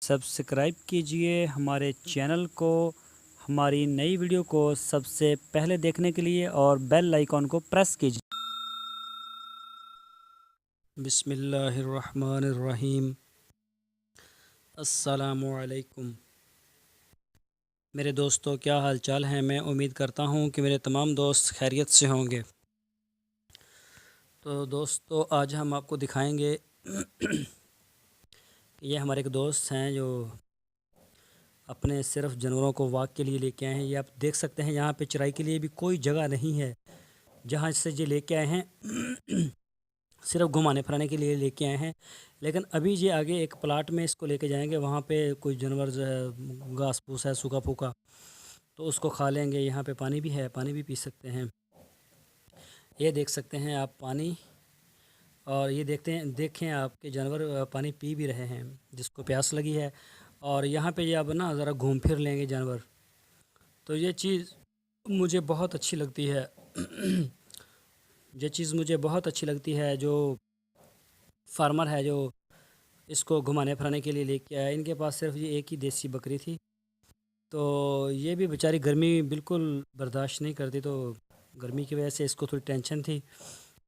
Subscribe कीजिए हमारे channel को, हमारी नई वीडियो को सबसे पहले देखने के लिए और बेल आइकॉन को प्रेस कीजिए। बिस्मिल्लाहिर्रहमानिर्रहीम। अस्सलामु अलैकुम। मेरे दोस्तों, क्या हाल चाल हैं? मैं उम्मीद करता हूं कि मेरे तमाम दोस्त खैरियत से होंगे। तो दोस्तों, आज हम आपको दिखाएंगे ये हमारे एक दोस्त हैं जो अपने सिर्फ जानवरों को वॉक के लिए लेके आए हैं। ये आप देख सकते हैं, यहाँ पे चराई के लिए भी कोई जगह नहीं है जहाँ से ये लेके आए हैं। सिर्फ घुमाने फिराने के लिए लेके आए हैं। लेकिन अभी ये आगे एक प्लाट में इसको लेके जाएंगे, वहाँ पे कोई जानवर जो है घास फूस है सूखा फूका, तो उसको खा लेंगे। यहाँ पे पानी भी है, पानी भी पी सकते हैं। ये देख सकते हैं आप पानी, और ये देखें आपके जानवर पानी पी भी रहे हैं जिसको प्यास लगी है। और यहाँ पे ये अब ना ज़रा घूम फिर लेंगे जानवर। तो ये चीज़ मुझे बहुत अच्छी लगती है। ये चीज़ मुझे बहुत अच्छी लगती है। जो फार्मर है जो इसको घुमाने फिराने के लिए लेके आया, इनके पास सिर्फ ये एक ही देसी बकरी थी। तो ये भी बेचारी गर्मी बिल्कुल बर्दाश्त नहीं करती, तो गर्मी की वजह से इसको थोड़ी टेंशन थी।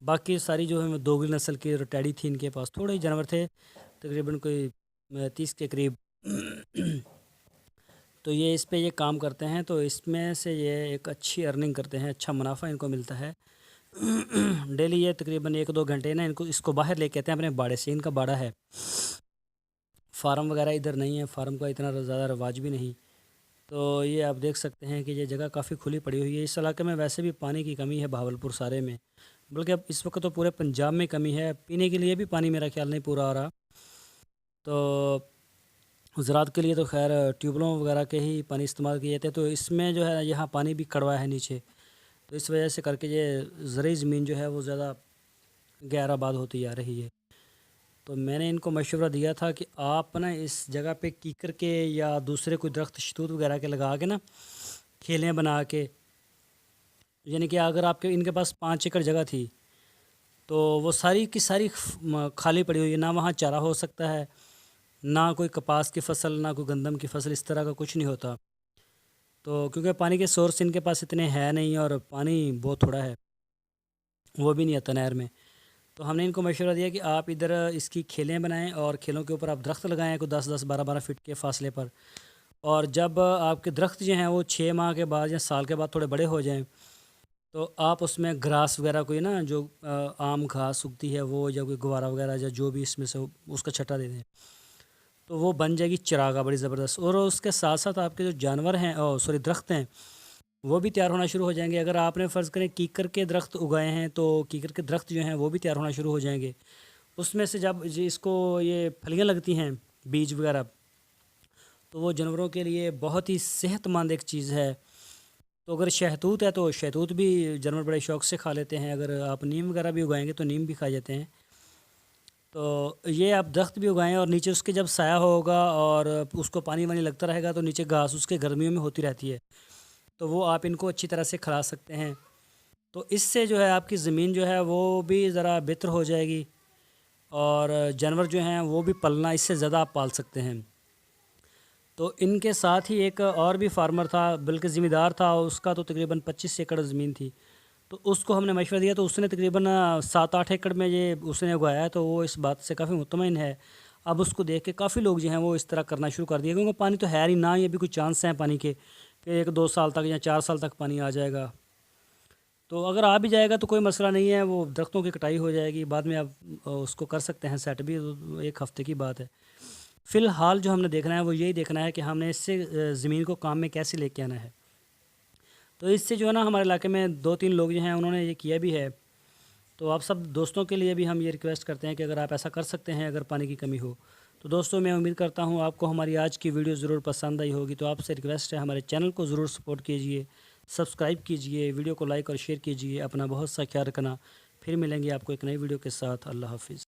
बाकी सारी जो है दोगली नस्ल की रटैडी थी, इनके पास थोड़े ही जानवर थे, तकरीबन कोई 30 के करीब। तो ये इस पे ये काम करते हैं, तो इसमें से ये एक अच्छी अर्निंग करते हैं, अच्छा मुनाफा इनको मिलता है। डेली ये तकरीबन 1-2 घंटे ना इसको बाहर लेके आते हैं अपने बाड़े से। इनका बाड़ा है, फार्म वगैरह इधर नहीं है, फार्म का इतना ज़्यादा रवाज भी नहीं। तो ये आप देख सकते हैं कि ये जगह काफ़ी खुली पड़ी हुई है। इस इलाके में वैसे भी पानी की कमी है, बहावलपुर सारे में, बल्कि अब इस वक्त तो पूरे पंजाब में कमी है। पीने के लिए भी पानी मेरा ख्याल नहीं पूरा आ रहा। तो ज़राअत के लिए तो खैर ट्यूबलों वगैरह के ही पानी इस्तेमाल किए जाते हैं। तो इसमें जो है यहाँ पानी भी कड़वा है नीचे, तो इस वजह से करके ये ज़रूरी ज़मीन जो है वो ज़्यादा गैर आबाद होती जा रही है। तो मैंने इनको मशवरा दिया था कि आप ना इस जगह पे कीकर के या दूसरे कोई दरख्त शतूत वगैरह के लगा के ना खेलें बना के, यानी कि अगर आपके इनके पास 5 एकड़ जगह थी तो वो सारी की सारी खाली पड़ी हुई है। ना वहाँ चारा हो सकता है, ना कोई कपास की फसल, ना कोई गंदम की फसल, इस तरह का कुछ नहीं होता। तो क्योंकि पानी के सोर्स इनके पास इतने हैं नहीं, और पानी बहुत थोड़ा है, वो भी नहीं आता नहर में। तो हमने इनको मशवरा दिया कि आप इधर इसकी खेलें बनाएं और खेलों के ऊपर आप दरख्त लगाएं कोई 10-10, 12-12 फीट के फासले पर। और जब आपके दरख्त जो हैं वो 6 माह के बाद या साल के बाद थोड़े बड़े हो जाएं, तो आप उसमें ग्रास वगैरह कोई ना जो आम घास उगती है वो, या कोई गुवारा वगैरह या जो भी इसमें से उसका छट्टा दे दें, तो वो बन जाएगी चरागाह बड़ी ज़बरदस्त। और उसके साथ साथ आपके जो जानवर हैं, सॉरी दरख्त हैं, वो भी तैयार होना शुरू हो जाएंगे। अगर आपने फ़र्ज़ करें कीकर के दरख्त उगाए हैं, तो कीकर के दरख्त जो हैं वो भी तैयार होना शुरू हो जाएंगे। उसमें से जब इसको ये फलियाँ लगती हैं, बीज वगैरह, तो वो जानवरों के लिए बहुत ही सेहतमंद एक चीज़ है। तो अगर शहतूत है तो शहतूत भी जानवर बड़े शौक़ से खा लेते हैं। अगर आप नीम वगैरह भी उगाएंगे तो नीम भी खा जाते हैं। तो ये आप दरख्त भी उगाएं, और नीचे उसके जब साया होगा और उसको पानी वानी लगता रहेगा, तो नीचे घास उसके गर्मियों में होती रहती है, तो वो आप इनको अच्छी तरह से खिला सकते हैं। तो इससे जो है आपकी ज़मीन जो है वो भी ज़रा बेहतर हो जाएगी, और जानवर जो हैं वो भी पलना इससे ज़्यादा आप पाल सकते हैं। तो इनके साथ ही एक और भी फार्मर था, बल्कि ज़मींदार था, उसका तो तकरीबन 25 एकड़ ज़मीन थी। तो उसको हमने मशवरा दिया, तो उसने तकरीबन 7-8 एकड़ में ये उसने उगाया है। तो वो इस बात से काफ़ी मुतमईन है। अब उसको देख के काफ़ी लोग जो हैं वो इस तरह करना शुरू कर दिए, क्योंकि पानी तो है नहीं ना, ये भी कोई चांस है पानी के कि 1-2 साल तक या 4 साल तक पानी आ जाएगा। तो अगर आ भी जाएगा तो कोई मसला नहीं है, वो दरख्तों की कटाई हो जाएगी, बाद में आप उसको कर सकते हैं सेट भी, तो 1 हफ़्ते की बात है। फ़िलहाल जो हमने देखना है वो यही देखना है कि हमने इससे ज़मीन को काम में कैसे लेके आना है। तो इससे जो है ना हमारे इलाके में 2-3 लोग जो हैं उन्होंने ये किया भी है। तो आप सब दोस्तों के लिए भी हम ये रिक्वेस्ट करते हैं कि अगर आप ऐसा कर सकते हैं अगर पानी की कमी हो। तो दोस्तों, मैं उम्मीद करता हूँ आपको हमारी आज की वीडियो ज़रूर पसंद आई होगी। तो आपसे रिक्वेस्ट है, हमारे चैनल को ज़रूर सपोर्ट कीजिए, सब्सक्राइब कीजिए, वीडियो को लाइक और शेयर कीजिए। अपना बहुत सा ख्याल रखना। फिर मिलेंगे आपको एक नई वीडियो के साथ। अल्लाह हाफ़िज़।